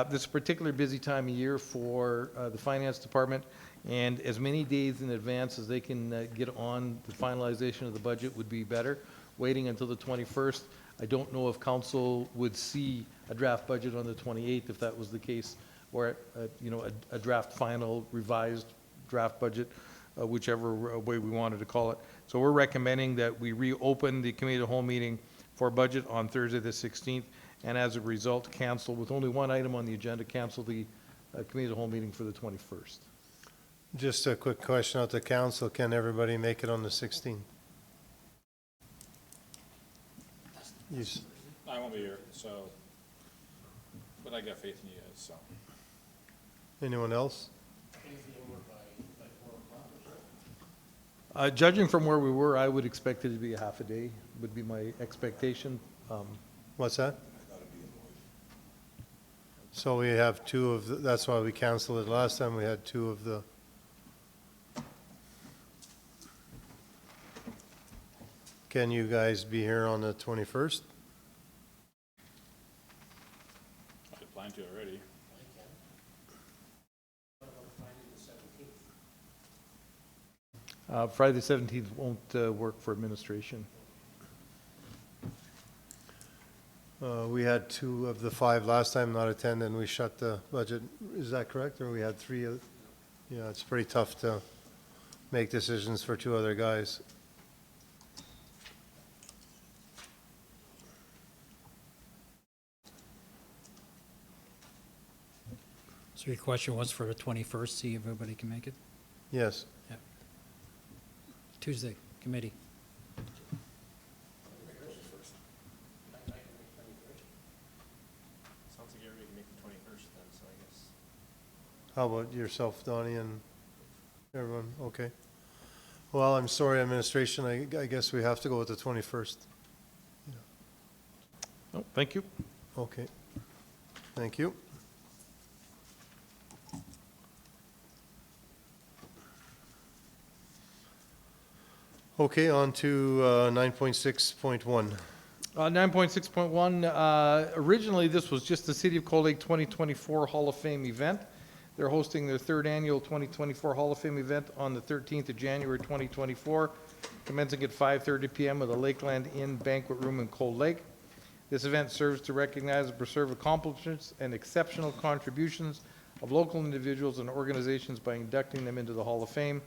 This is a particularly busy time of year for the finance department, and as many days in advance as they can get on the finalization of the budget would be better. Waiting until the 21st, I don't know if council would see a draft budget on the 28th if that was the case, or a draft final revised draft budget, whichever way we wanted to call it. So we're recommending that we reopen the committee of the whole meeting for budget on Thursday the 16th, and as a result cancel, with only 1 item on the agenda, cancel the committee of the whole meeting for the 21st. Just a quick question out to council. Can everybody make it on the 16th? I won't be here, so, but I got faith in you guys, so. Anyone else? Judging from where we were, I would expect it to be a half a day, would be my expectation. What's that? So we have 2 of the, that's why we canceled it last time. We had 2 of the. Can you guys be here on the 21st? I planned to already. Friday the 17th won't work for administration. We had 2 of the 5 last time not attend, and we shut the budget. Is that correct? Or we had 3? Yeah, it's pretty tough to make decisions for 2 other guys. So your question was for the 21st, see if everybody can make it? Yes. Yeah. Tuesday, committee. Sounds like everybody can make the 21st then, so I guess. How about yourself, Donnie, and everyone? Okay. Well, I'm sorry, administration. I guess we have to go with the 21st. Oh, thank you. Okay. Thank you. Okay, on to 9.6.1. 9.6.1, originally, this was just the City of Cold Lake 2024 Hall of Fame event. They're hosting their third annual 2024 Hall of Fame event on the 13th of January 2024, commencing at 5:30 p.m. at the Lakeland Inn Banquet Room in Cold Lake. This event serves to recognize and preserve accomplishments and exceptional contributions of local individuals and organizations by inducting them into the Hall of Fame.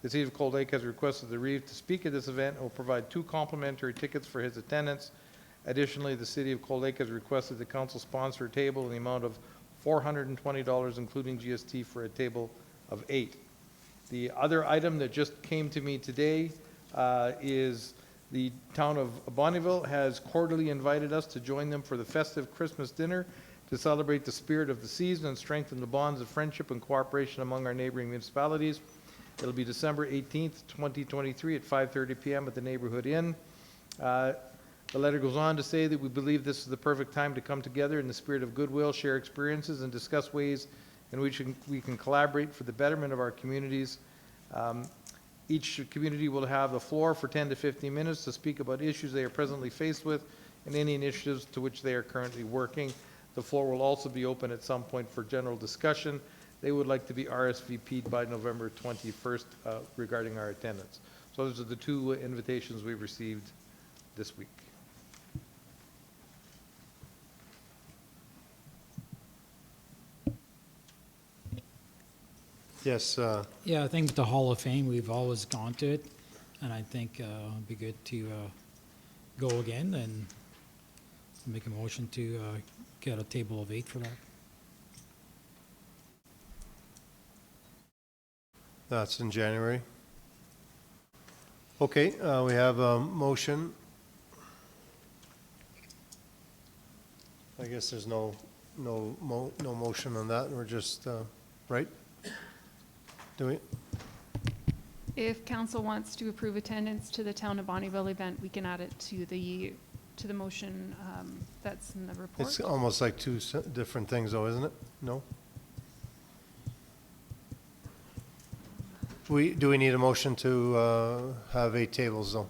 The City of Cold Lake has requested the Reeve to speak at this event and will provide 2 complimentary tickets for his attendance. Additionally, the City of Cold Lake has requested the council sponsor a table in the amount of $420, including GST, for a table of 8. The other item that just came to me today is the town of Bonnyville has cordially invited us to join them for the festive Christmas dinner to celebrate the spirit of the season and strengthen the bonds of friendship and cooperation among our neighboring municipalities. It'll be December 18th, 2023 at 5:30 p.m. at the Neighborhood Inn. The letter goes on to say that we believe this is the perfect time to come together in the spirit of goodwill, share experiences, and discuss ways in which we can collaborate for the betterment of our communities. Each community will have the floor for 10 to 15 minutes to speak about issues they are presently faced with and any initiatives to which they are currently working. The floor will also be open at some point for general discussion. They would like to be RSVP'd by November 21st regarding our attendance. So those are the 2 invitations we've received this week. Yes, Yeah, I think with the Hall of Fame, we've always gone to it, and I think it'd be good to go again and make a motion to get a table of 8 for that. that's in January. Okay, we have a motion. I guess there's no motion on that, we're just, right? Do we? If council wants to approve attendance to the Town of Bonnyville event, we can add it to the motion that's in the report. It's almost like 2 different things though, isn't it? No? Do we need a motion to have 8 tables though?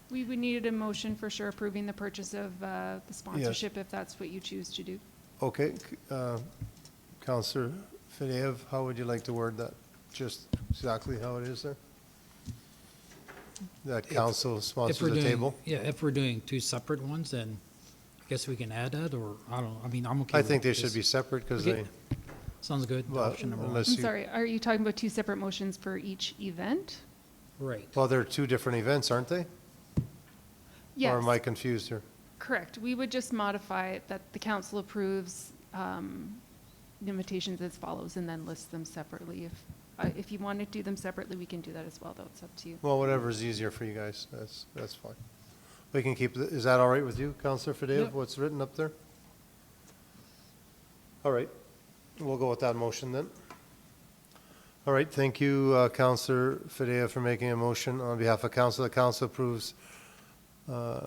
We would need a motion for sure approving the purchase of the sponsorship if that's what you choose to do. Okay, Councillor Fediev, how would you like to word that? Just exactly how it is there? That council If sponsors we're the doing- table? Yeah, if we're doing 2 separate ones, then I guess we can add that, or, I don't know, I mean, I'm okay I with think they this. should be separate because Okay. they, Sounds good, well, option number 1. unless I'm you, sorry, are you talking about 2 separate motions for each event? Right. well, they're 2 different events, aren't they? Yes. Or am I confused here? Correct. We would just modify it that the council approves invitations as follows and then lists them separately. If you want to do them separately, we can do that as well, though. It's up to you. Well, whatever's easier for you guys, that's fine. We can keep, is that all right with you, Councillor Fediev, Yep. what's written up there? All right, we'll go with that motion then. All right, thank you, Councillor Fediev, for making a motion on behalf of council. The council approves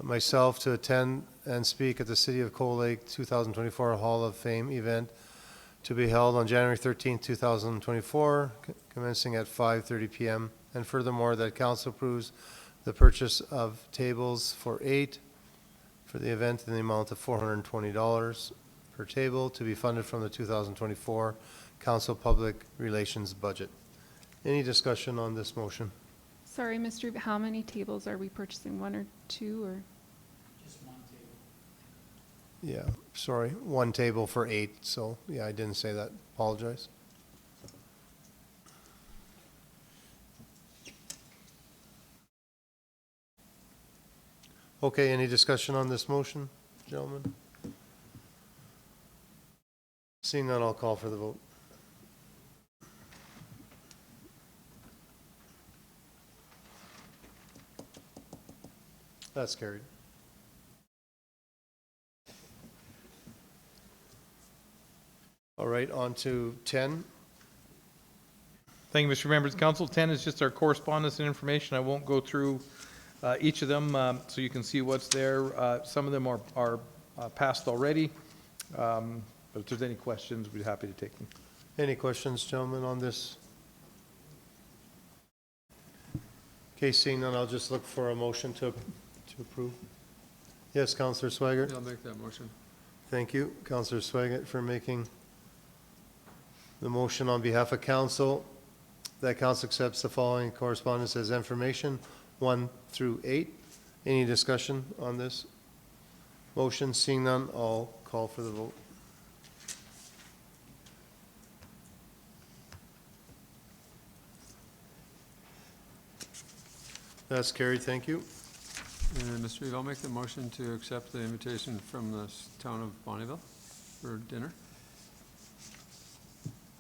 myself to attend and speak at the City of Cold Lake 2024 Hall of Fame event to be held on January 13th, 2024, commencing at 5:30 p.m. And furthermore, that council approves the purchase of tables for 8 for the event in the amount of $420 per table to be funded from the 2024 Council Public Relations budget. Any discussion on this motion? Sorry, Mr. How many tables are we purchasing? 1 or 2 or? Just 1 table. Yeah, sorry, 1 table for 8, so, yeah, I didn't say that, apologize. Okay, any discussion on this motion, gentlemen? Seeing none, I'll call for the vote. That's carried. All right, on to 10. Thank you, Mr. Members of Council. 10 is just our correspondence and information. I won't go through each of them, so you can see what's there. Some of them are passed already, but if there's any questions, we'd be happy to take them. Any questions, gentlemen, on this? Okay, seeing none, I'll just look for a motion to approve. Yes, Counselor Swaggart? I'll make that motion. Thank you, Counselor Swaggart, for making the motion on behalf of council, that council accepts the following correspondence as information, 1 through 8. Any discussion on this motion? Seeing none, I'll call for the vote. That's carried, thank you. And Mr. Reeve, I'll make the motion to accept the invitation from the town of Bonneville for dinner.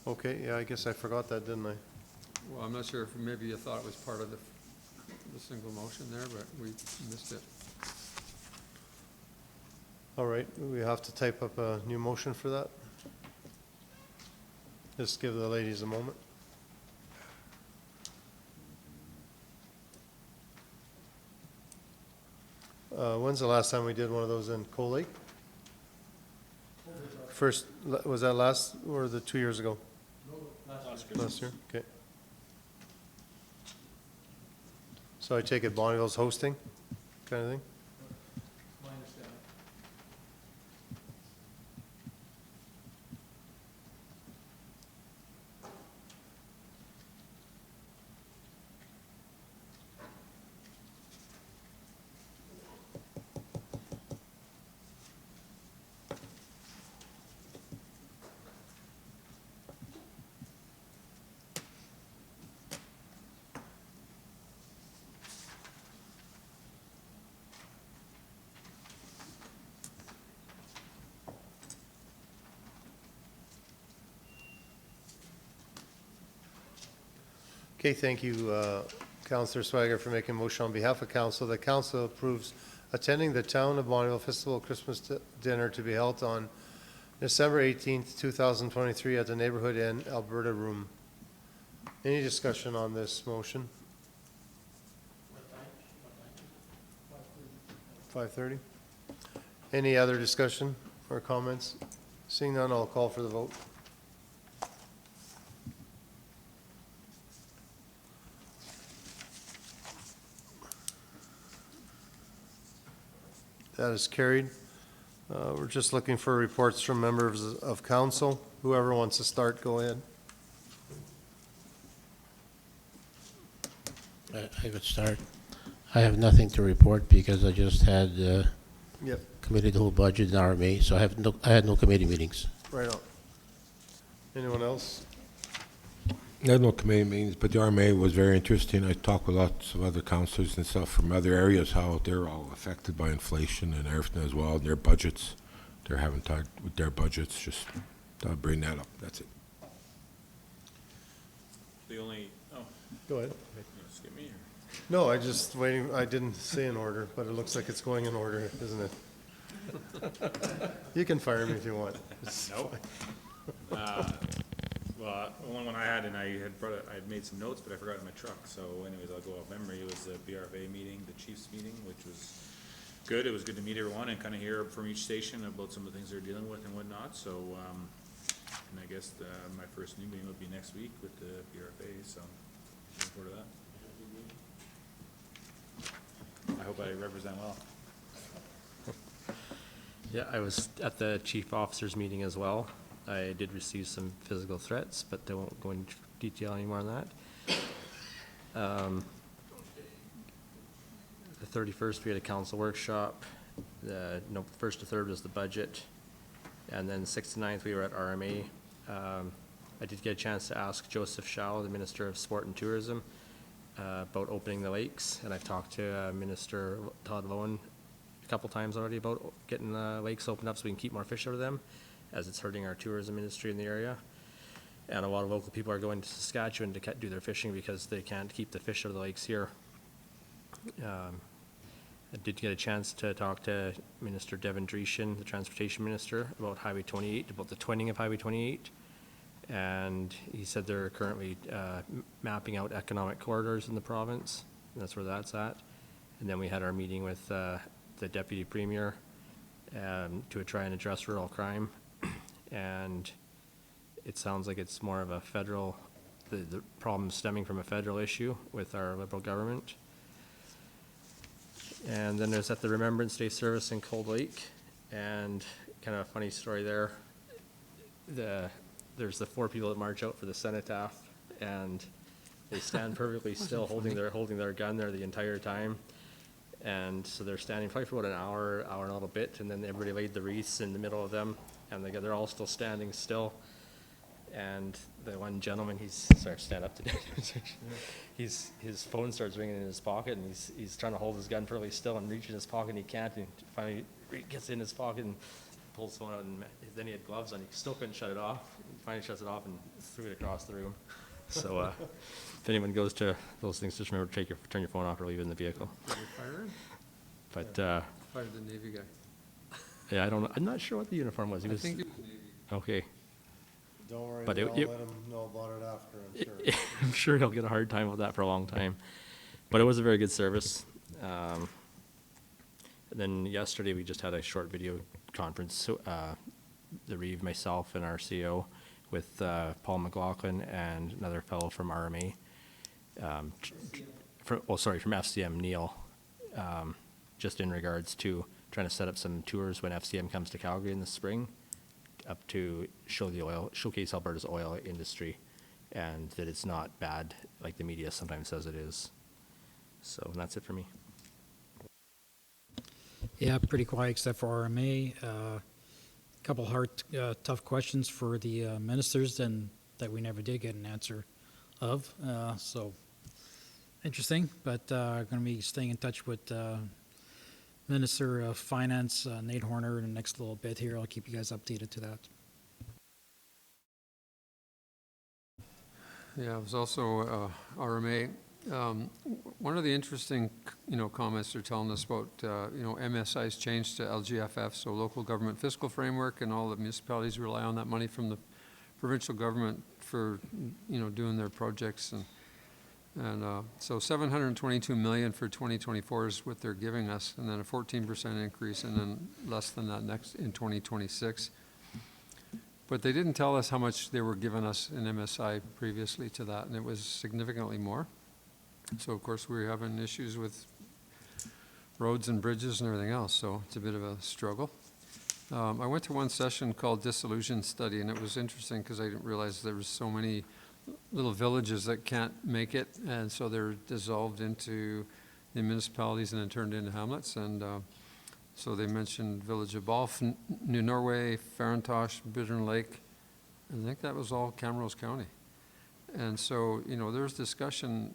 Okay, yeah, I guess I forgot that, didn't I? Well, I'm not sure if maybe you thought it was part of the single motion there, but we missed it. All right, we have to type up a new motion for that. Just give the ladies a moment. When's the last time we did one of those in Coal Lake? First, was that last, or the 2 years ago? Last year, okay. So I take it Bonneville's hosting, kind of thing? Okay, thank you, Councillor Swaggart, for making a motion on behalf of council. The council approves attending the Town of Bonneville Festival Christmas Dinner to be held on December 18th, 2023 at the Neighborhood Inn, Alberta Room. Any discussion on this motion? 5:30? Any other discussion or comments? Seeing none, I'll call for the vote. That is carried. We're just looking for reports from members of council. Whoever wants to start, go ahead. I would start. I have nothing to report because I just had Yep, committed the whole budget in RMA, so I had no committee meetings. right on. Anyone else? I had no committee meetings, but the RMA was very interesting. I talked with lots of other councillors and stuff from other areas, how they're all affected by inflation and everything as well, their budgets. They're having talked with their budgets, just thought I'd bring that up, that's it. The only, oh, Go ahead. you skip me or? No, I just waiting, I didn't say in order, but it looks like it's going in order, isn't it? You can fire me if you want. It's Nope. fine. Well, one I had, and I had I had made some notes, but I forgot it in my truck, so anyways, I'll go off memory. It was the BRFA meeting, the chiefs meeting, which was good. It was good to meet everyone and kind of hear from each station about some of the things they're dealing with and whatnot, so, and I guess, my first new meeting would be next week with the BRFA, so looking forward to that. I hope I represent well. Yeah, I was at the chief officers meeting as well. I did receive some physical threats, but I won't go into detail anymore on that. The 31st, we had a council workshop. The first to third was the budget. And then 6th to 9th, we were at RMA. I did get a chance to ask Joseph Schau, the Minister of Sport and Tourism, about opening the lakes. And I've talked to Minister Todd Lowen a couple times already about getting the lakes opened up so we can keep more fish out of them, as it's hurting our tourism industry in the area. And a lot of local people are going to Saskatchewan to do their fishing because they can't keep the fish out of the lakes here. I did get a chance to talk to Minister Devin Dreeshen, the Transportation Minister, about Highway 28, about the twinning of Highway 28. And he said they're currently mapping out economic corridors in the province, and that's where that's at. And then we had our meeting with the Deputy Premier to try and address rural crime. And it sounds like it's more of a federal, the problem stemming from a federal issue with our Liberal government. And then there's at the Remembrance Day service in Cold Lake, and kind of a funny story there. There's the 4 people that march out for the cenotaph, and they stand perfectly still, holding their gun there the entire time. And so they're standing probably for about an hour and a little bit, and then everybody laid the wreaths in the middle of them, and they're all still standing still. And the one gentleman, sorry, stand up today. His phone starts ringing in his pocket, and he's trying to hold his gun fairly still and reach in his pocket, and he can't. And finally, gets in his pocket and pulls the phone out, and then he had gloves on. He still couldn't shut it off. He finally shuts it off and threw it across the room. So if anyone goes to those things, just remember to turn your phone off or leave it in the vehicle. But Fired the Navy guy. yeah, I'm not sure what the uniform was. I think it was Navy. Okay. Don't worry, But I'll it- let him know about it after, I'm sure. I'm sure he'll get a hard time with that for a long time. But it was a very good service. And then yesterday, we just had a short video conference, so, the Reeve, myself, and our CEO, with Paul McLaughlin and another fellow from RMA. From FCM, Neil, just in regards to trying to set up some tours when FCM comes to Calgary in the spring, up to showcase Alberta's oil industry, and that it's not bad like the media sometimes says it is. So that's it for me. Yeah, pretty quiet except for RMA. Couple hard, tough questions for the ministers and that we never did get an answer of. So interesting, but going to be staying in touch with Minister of Finance, Nate Horner, in the next little bit here. I'll keep you guys updated to that. Yeah, it was also RMA. One of the interesting, comments they're telling us about, MSI's changed to LGFF, so local government fiscal framework, and all the municipalities rely on that money from the provincial government for, doing their projects. And so 722 million for 2024 is what they're giving us, and then a 14% increase, and then less than that next in 2026. But they didn't tell us how much they were giving us in MSI previously to that, and it was significantly more. So of course we're having issues with roads and bridges and everything else, so it's a bit of a struggle. I went to one session called Dissolution Study, and it was interesting because I didn't realize there was so many little villages that can't make it, and so they're dissolved into the municipalities and then turned into hamlets. And so they mentioned Village of Balf, New Norway, Farintosh, Bittern Lake, and I think that was all Camrose County. And so, there's discussion,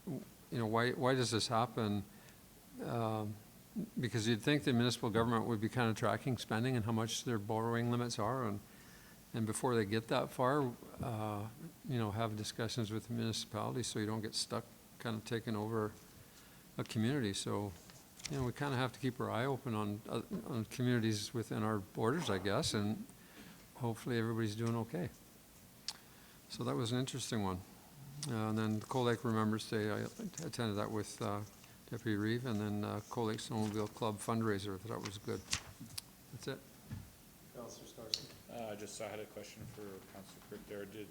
why does this happen? Because you'd think the municipal government would be kind of tracking spending and how much their borrowing limits are, and before they get that far, have discussions with the municipalities so you don't get stuck kind of taking over a community. So, we kind of have to keep our eye open on communities within our borders, I guess, and hopefully everybody's doing okay. So that was an interesting one. And then the Cold Lake Remembrance Day, I attended that with Deputy Reeve, and then Cold Lake Snowmobile Club fundraiser. That was good. That's it. Councillor Scarson. I had a question for Councillor Crick there. Did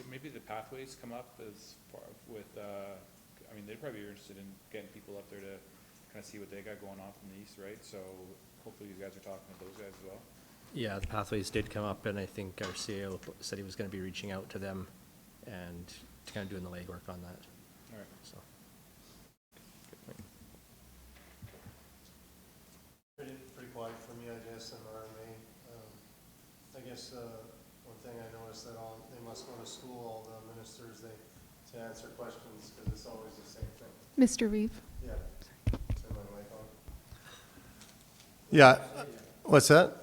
maybe the pathways come up as far with, they'd probably be interested in getting people up there to kind of see what they got going on from the east, right? So hopefully you guys are talking to those guys as well. Yeah, the pathways did come up, and I think our CEO said he was going to be reaching out to them and kind of doing the legwork on that. All right. So. Pretty quiet for me, I guess, in RMA. I guess one thing I noticed that they must go to school, all the ministers, to answer questions, because it's always the same thing. Mr. Reeve? Yeah. Turn my mic on. Yeah. What's that?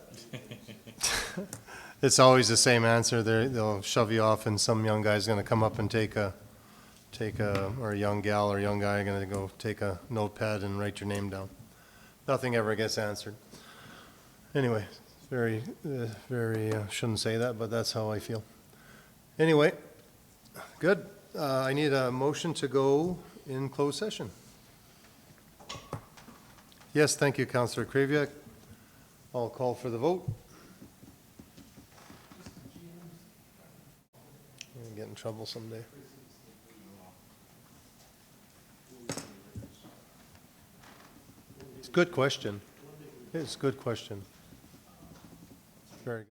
It's always the same answer. They'll shove you off, and some young guy's going to come up and or a young gal or young guy going to go take a notepad and write your name down. Nothing ever gets answered. Anyway, very, shouldn't say that, but that's how I feel. Anyway, good. I need a motion to go in closed session. Yes, thank you, Councillor Kraviak. I'll call for the vote. I'm gonna get in trouble someday. It's a good question. It's a good question. Very good.